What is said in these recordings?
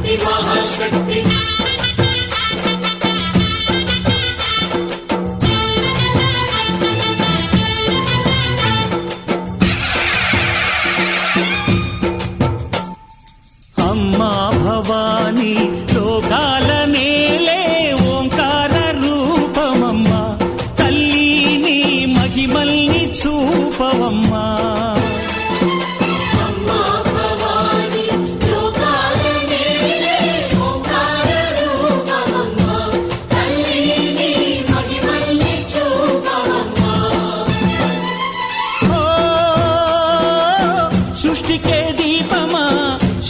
శక్తి మహాశక్తి అమ్మా భవాని లోకాల నేలే ఓంకార రూపమమ్మా తల్లిని మహిమల్ని చూపవమ్మా సృష్టికే దీపమా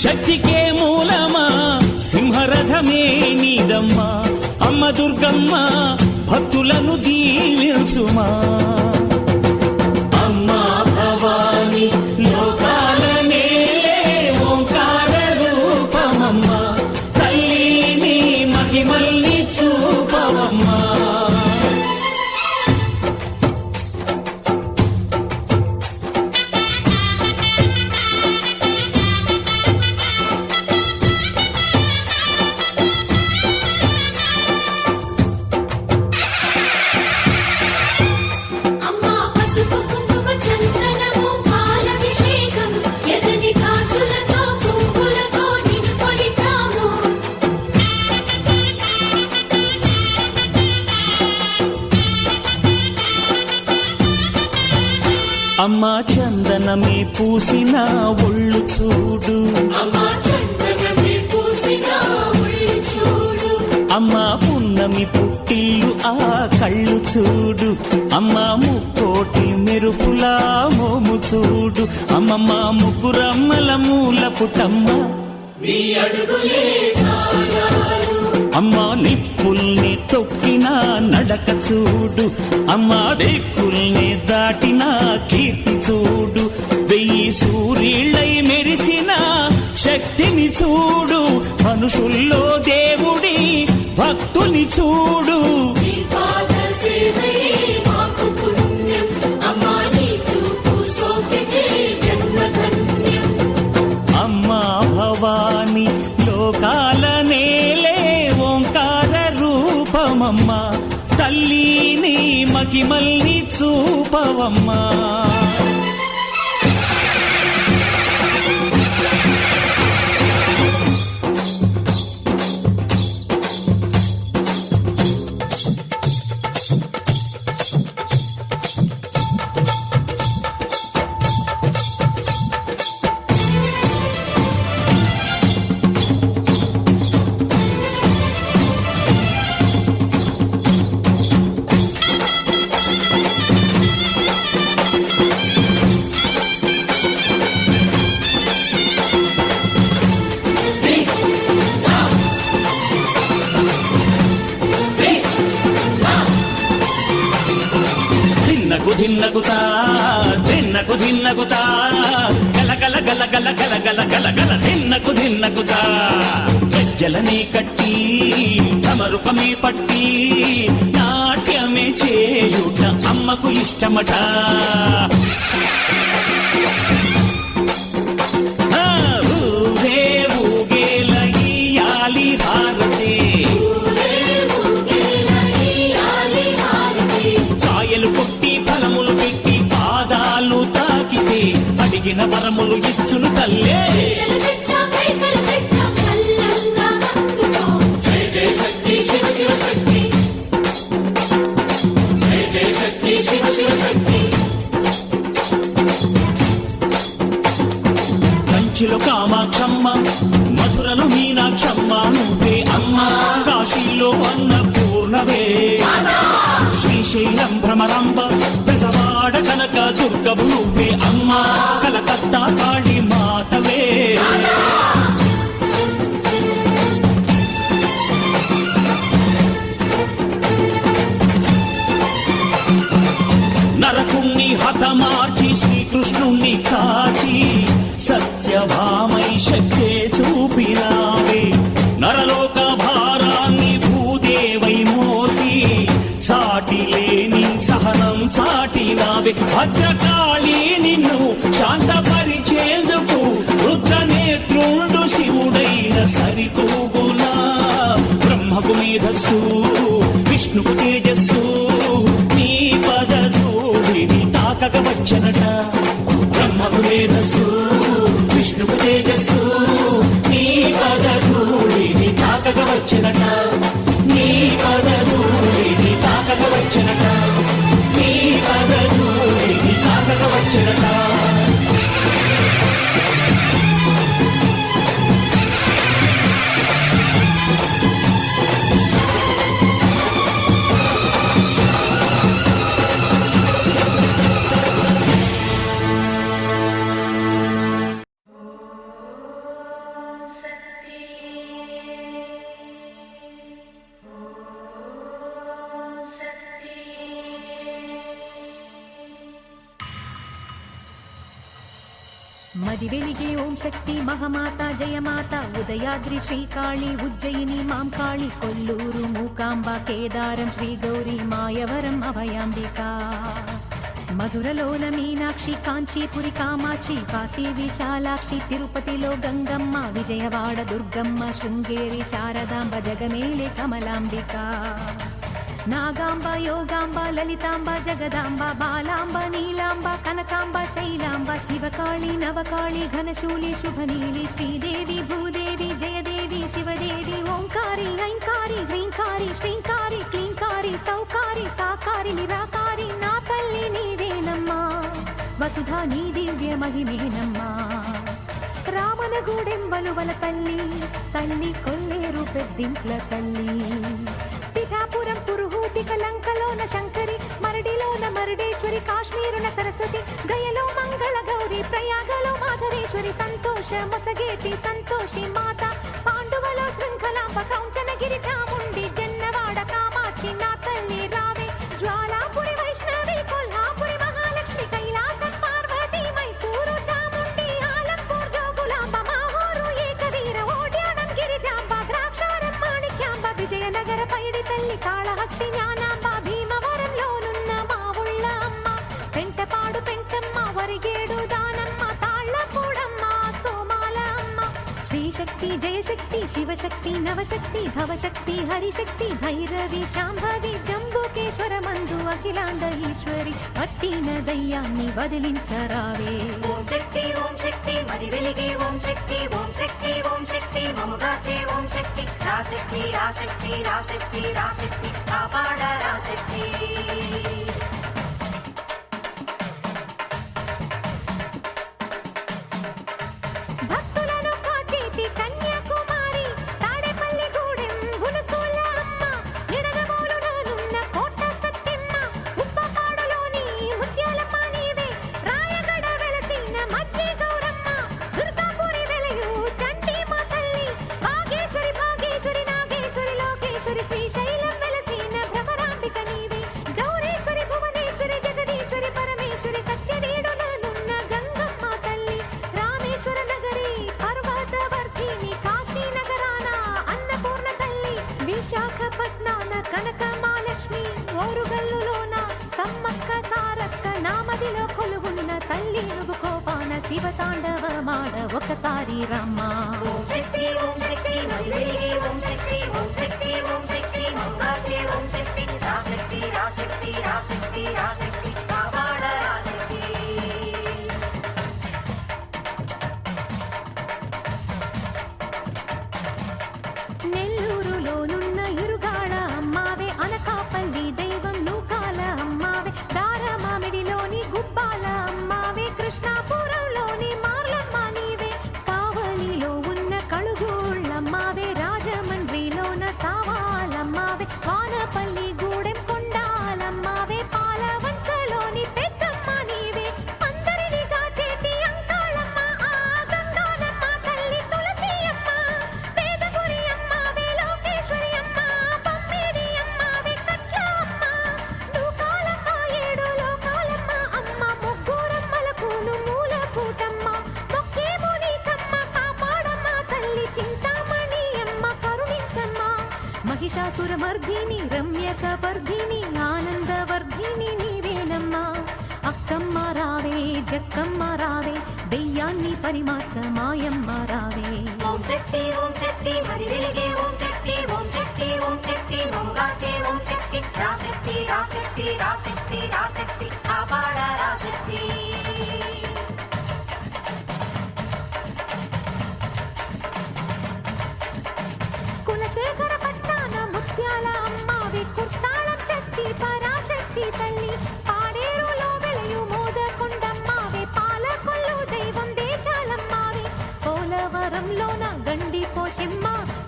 శక్తికే మూలమా సింహరథమే నీదమ్మా అమ్మ దుర్గమ్మ భక్తులను దీవించుమా అమ్మా భవాని లోకాల నేలే ఓంకార రూపమమ్మా తల్లిని మహిమల్ని చూపవమ్మా అమ్మా చందనమే పూసిన ఒళ్ళు చూడు అమ్మా పున్నమి పుట్టిల్లు ఆ కళ్ళు చూడు అమ్మా ముక్కోటి మెరుపులా మోము చూడు అమ్మమ్మ ముగ్గురమ్మల మూల పుటమ్మ అమ్మా నిప్పుల్ని తొక్కిన నడక చూడు అమ్మా దిక్కుల్ని దాటిన కీర్తి చూడు 1000 సూర్యుళ్ళై మెరిసిన శక్తిని చూడు మనుషుల్లో దేవుడి భక్తుని చూడు అమ్మా భవాని లోకాల నేలే ఓంకార రూపమమ్మా తల్లిని మహిమల్ని చూపవమ్మా ధిన్నగుతా ధిన్నగుతా గల గల గల గల గల గల గల గల ధిన్నగుతా గజ్జలనే కట్టి తమరుపమే పట్టి నాట్యమే చేయుట అమ్మకు ఇష్టమట ఊరే ఊగేల ఇయ్యాలి హారతే కాయలు కొట్టి ఫలములు పెట్టి పాదాలు తాకితే అడిగిన వరములు ఇచ్చును తల్లే కంచిలో కామాక్షమ్మ మధురలో మీనాక్షమ్మ నువ్వే అమ్మ కాశీలో అన్నపూర్ణవే శ్రీశైలం భ్రమరాంబ బెజవాడ కనక దుర్గవు నువ్వే అమ్మ కలకత్తా కాళీ మాతవే నరకుణ్ణి హతమార్చి శ్రీకృష్ణుణ్ణి కాచి సత్యభామై శక్తే చూపినావే నరలోక భారాన్ని భూదేవై మోసి సాటి లేని సహనం చాటినావే భద్రకాళి నిన్ను శాంతపరిచేందుకు రుద్రనేత్రుండు శివుడైన సరితూ విష్ణువు తేజస్సు నీ పదధూళిని తాకక వచ్చనట బ్రహ్మకు మేధస్సు విష్ణువు తేజస్సు నీ పదధూళిని తాకక వచ్చనట నీ పదధూళిని తాకక వచ్చనట నీ పదధూళిని తాకక వచ్చనట మది వెలిగే ఓం శక్తి మహమాత జయమాత ఉదయాద్రి శ్రీకాళి ఉజ్జయిని మాంకాళి కొల్లూరు మూకాంబ కేదారం శ్రీ గౌరీ మాయవరం అభయాంబిక మధురలోన మీనాక్షి కాంచీపురి కామాక్షి కాశీ విశాలాక్షి తిరుపతిలో గంగమ్మ విజయవాడ దుర్గమ్మ శృంగేరి శారదాంబ జగమేలే కమలాంబిక నాగాంబ యోగాంబ లలితాంబ జగదాంబ బాలాంబ నీలాంబ కనకాంబ శైలాంబ శివకాళి నవకాళి ఘనశూలి శుభనీలి శ్రీదేవి భూదేవి జయదేవి శివదేవి ఓంకారి ఐంకారి హ్రీంకారి శ్రీంకారి క్లీంకారి సౌకారి సాకారి నిరాకారి నా తల్లి నీవేనమ్మా వసుధా నీ దివ్య మహిమేనమ్మా రామనగూడెం వలువల తల్లి తల్లి కొల్లేరు పెద్దింట్ల తల్లి పిఠాపురం పురుహూతి కలంకలోన శంకరి మరడిలోన మరుడేశ్వరి కాశ్మీరున సరస్వతి గయలో మంగళ గౌరి ప్రయాగలో మాధవేశ్వరి సంతోష మొసగేటి సంతోషి మాత పాండువలో శృంఖలాంబ కౌంచనగిరి చాముండి జన్నవాడ కామాక్షి నా తల్లి రావే జ్వాలాపురి వైష్ణవి కొల్హాపురి మహాలక్ష్మి కైలాసం పార్వతి మైసూరు చాముండి ఆలంపూర్ జోగులాంబ మాహూరు ఏకవీర ఓడ్యానం గిరిజాంబ ద్రాక్షారం మాణిక్యాంబ విజయనగర పైడి తల్లి కాళహస్తి జ్ఞానాంబ భీమవరంలోనున్న మా ఉళ్ళ అమ్మ పెంటపాడు పెంటమ్మ వరిగేడు దానమ్మ తాళ్ళపూడమ్మ సోమాల అమ్మ శ్రీశక్తి జయశక్తి శివశక్తి నవశక్తి భవశక్తి హరిశక్తి భైరవి శాంభవి జంబుకేశ్వర మందు అఖిలాండ ఈశ్వరి పట్టిన దయ్యాన్ని వదిలించరావే ఓం శక్తి మరి వెలిగే ఓం శక్తి ఓం శక్తి మముగాచే ఓం శక్తి రాశక్తి రాశక్తి రాశక్తి రాశక్తి కాపాడ రాశక్తి భక్తులను కాచేటి కన్యాకుమారి తాడేపల్లి గూడెం బునసోల అమ్మ నిడదవోలులోనున్న కోట సత్యమ్మ ఉప్పపాడులోని ముత్యాలమ్మ నీవే రాయగడ వెలసిన మధ్య గౌరమ్మ దుర్గాపురి వెలయు చంటి మా తల్లి భాగేశ్వరి భాగేశ్వరి నాగేశ్వరి లోకేశ్వరి శ్రీశైలం వెలసిన భ్రమరాంబిక నీవే గౌరేశ్వరి భువనేశ్వరి జగదీశ్వరి పరమేశ్వరి సత్యవీడులోనున్న గంగమ్మ తల్లి రామేశ్వర నగరి పర్వతవర్ధిని కాశీ నగరాన అన్నపూర్ణ తల్లి విశాఖపట్నాన కనక మహాలక్ష్మి ఓరుగల్లులోన సమ్మక్క సారక్క నామదిలో కొలువున్న తల్లి నువ్వు కోపాన శివతాండవ మాడ ఒకసారి రమ్మా ఓం శక్తి మరి వెలిగే ఓం శక్తి మముగాచే ఓం శక్తి రాశక్తి రాశక్తి రాశక్తి రాశక్తి కాపాడ రాశక్తి నెల్లూరులోనున్న ఇరుగాళ అమ్మావే అనకాపల్లి దైవం నూకాల అమ్మావే దారమామిడిలోని గుబ్బాల అమ్మావే కృష్ణాపురంలోని మార్లమ్మ నీవే కావలిలో ఉన్న కళుగూళ్ళమ్మావే రాజమండ్రిలోన సావాలమ్మావే వానపల్లి గూడెం కొండాలమ్మావే పాలవంచలోని పెద్దమ్మ నీవే అందరిని కాచేటి అంకాళమ్మ ఆ గంగానమ్మ తల్లి తులసి అమ్మ వేదపురి అమ్మావే లోకేశ్వరి అమ్మ పమ్మేడి అమ్మావే కట్ల అమ్మ దూకాలమ్మ ఏడు లోకాలమ్మ అమ్మ ముగ్గురమ్మలకు మూల కూటమ్మ మొక్కేమో నీకమ్మ కాపాడమ్మ తల్లి చింతామణి అమ్మ కరుణించమ్మ మహిషాసురమర్ధిని రమ్యకవర్ధిని ఆనందవర్ధిని నీవేనమ్మా అక్కమ్మ రావే జక్కమ్మ రావే దెయ్యాన్ని పరిమార్చ మాయమ్మ రావే ఓం శక్తి మరి వెలిగే ఓం శక్తి మముగాచే ఓం శక్తి శక్తి రాశక్తి రాశక్తి రాశక్తి రాశక్తి కాపాడ రాశక్తి కులశేఖర పట్టాన ముత్యాల అమ్మావి కుర్తాళం శక్తి పరాశక్తి తల్లి పాడేరులో వెలయు మోదకొండమ్మావే పాలకొల్లు దైవం దేశాలమ్మావే పోలవరంలోన గండి పోషమ్మ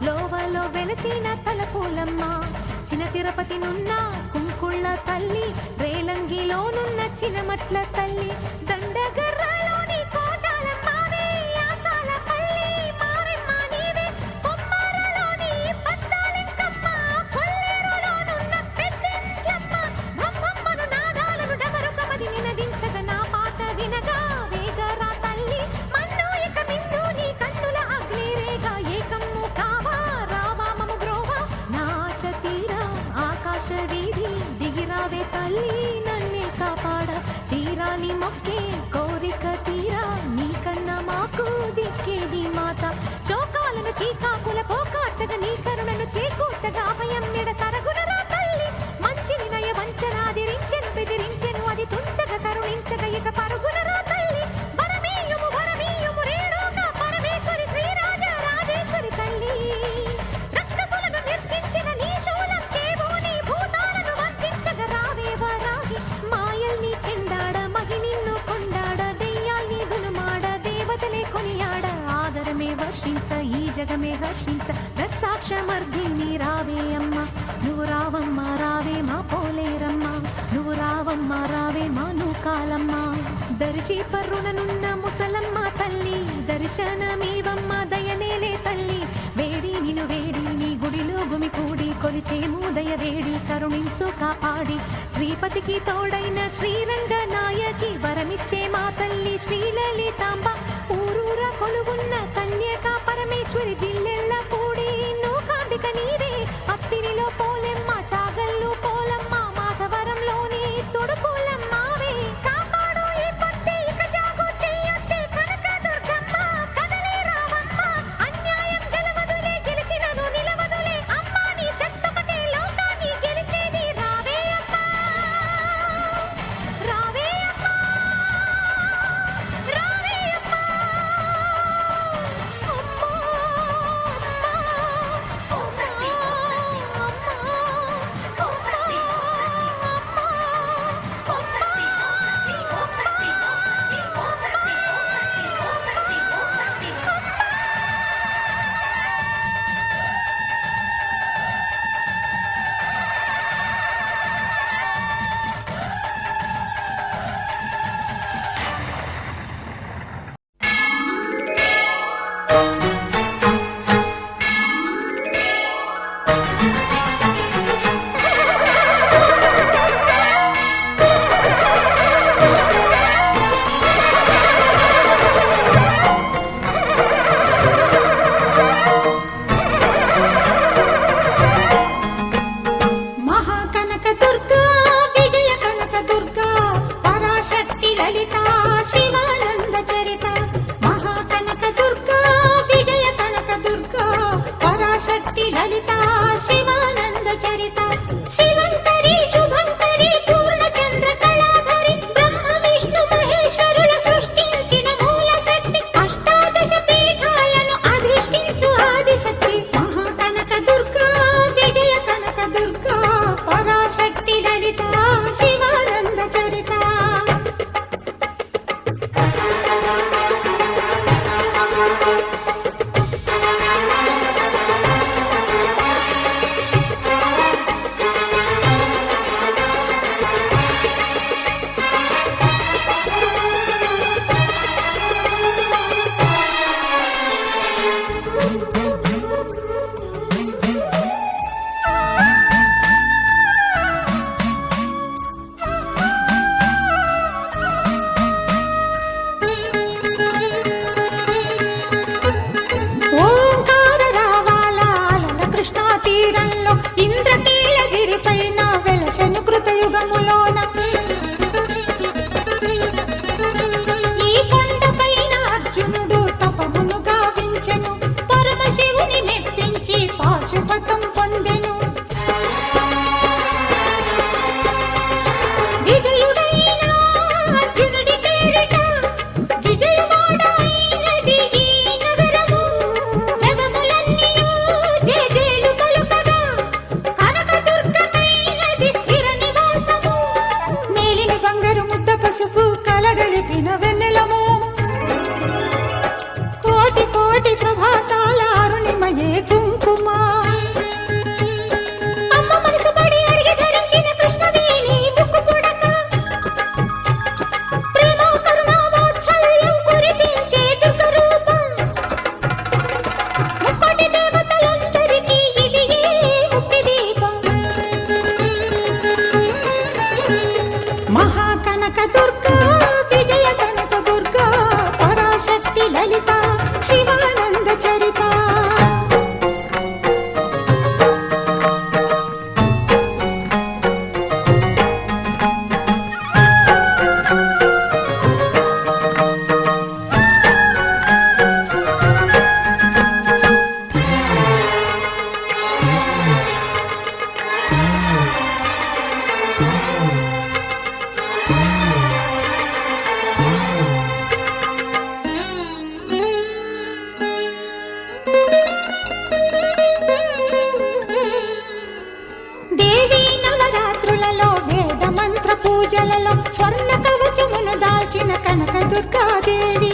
లోవలో వెలసిన తలపూలమ్మ చిన్న తిరుపతి నున్న కుంకుళ్ళ తల్లి రేలంగిలోనున్న చినమట్ల తల్లి దండగర్రలోని కోటాలమ్మావే యాచాలపల్లి మారెమ్మ నీవే కొమ్మారలోని పద్దాలింకమ్మ కొల్లేరులోనున్న పెద్దింట్లమ్మ బ్రహ్మమ్మను నాదాలను డమరుకమది నినదించగ నా పాట వినగా వేగరా తల్లి మన్ను ఇక మిన్ను నీ కన్నుల అగ్నిరేగా ఏకమ్ము కావా రావా మము గ్రోవా నా ఆశ తీరా ఆకాశ వీధి దిగిరావే తల్లి నన్నే కాపాడ తీరాని మొక్కే కోరిక తీరా నీకన్నా మాకు దిక్కేది మాత చోకాలను చీకాకుల పోకార్చగ నీ కరుణను చేకూర్చగా అభయం నిడ సరగునరా తల్లి మంచిని నయ వంచనాదిరించెను బెదిరించెను అది తుంచగ కరుణించగ ఇక పరుగునరా తల్లి వరమీయుము రేణుక పరమేశ్వరి శ్రీరాజ రాజేశ్వరి తల్లి రక్కసులను నిర్జించిన నీ శూలం చేవు నీ భూతాలను వంచించగ రావే వరాగి మాయల్ని చెండాడ మగి నిన్ను కొండాడ దెయ్యాల్ని దునుమాడ దేవతలే కొనియాడ ఆదరమే వర్షించ ఈ జగమే హర్షించ రక్తాక్షమర్ధిని రావే అమ్మ నువ్వు రావమ్మ రావే మా పోలేరమ్మ నువ్వు రావమ్మ రావే మా నూకాలమ్మ దరిచి పర్రుననున్న ముసలమ్మ తల్లి దర్శనమీవమ్మ దయనేలే తల్లి వేడి నిను వేడి నీ గుడిలో గుమికూడి కొలిచేము దయ వేడి కరుణించు కాపాడి శ్రీపతికి తోడైన శ్రీరంగ నాయకి వరమిచ్చే మా తల్లి శ్రీలలితాంబ ఊరూర కొలువున్న కన్యక పరమేశ్వరి జిల్లెల్ల పూడి నూకాంబిక నీవే అత్తిరిలో పోలెమ్మ చాగల్లు పోలమ్మ మాధవరంలోని తొడుపులమ్మావే కాపాడు ఈ పొట్టి ఇక జాగు చెయ్యొద్దే కనక దుర్గమ్మ కదలే రావమ్మ అన్యాయం గెలవదులే గెలిచినను నిలవదులే అమ్మ నీ శక్తొకటే లోకాన్ని గెలిచేది రావే అమ్మ రావే అమ్మ రావే అమ్మ అమ్మ స్వర్ణ కవచమును దాల్చిన కనక దుర్గాదేవి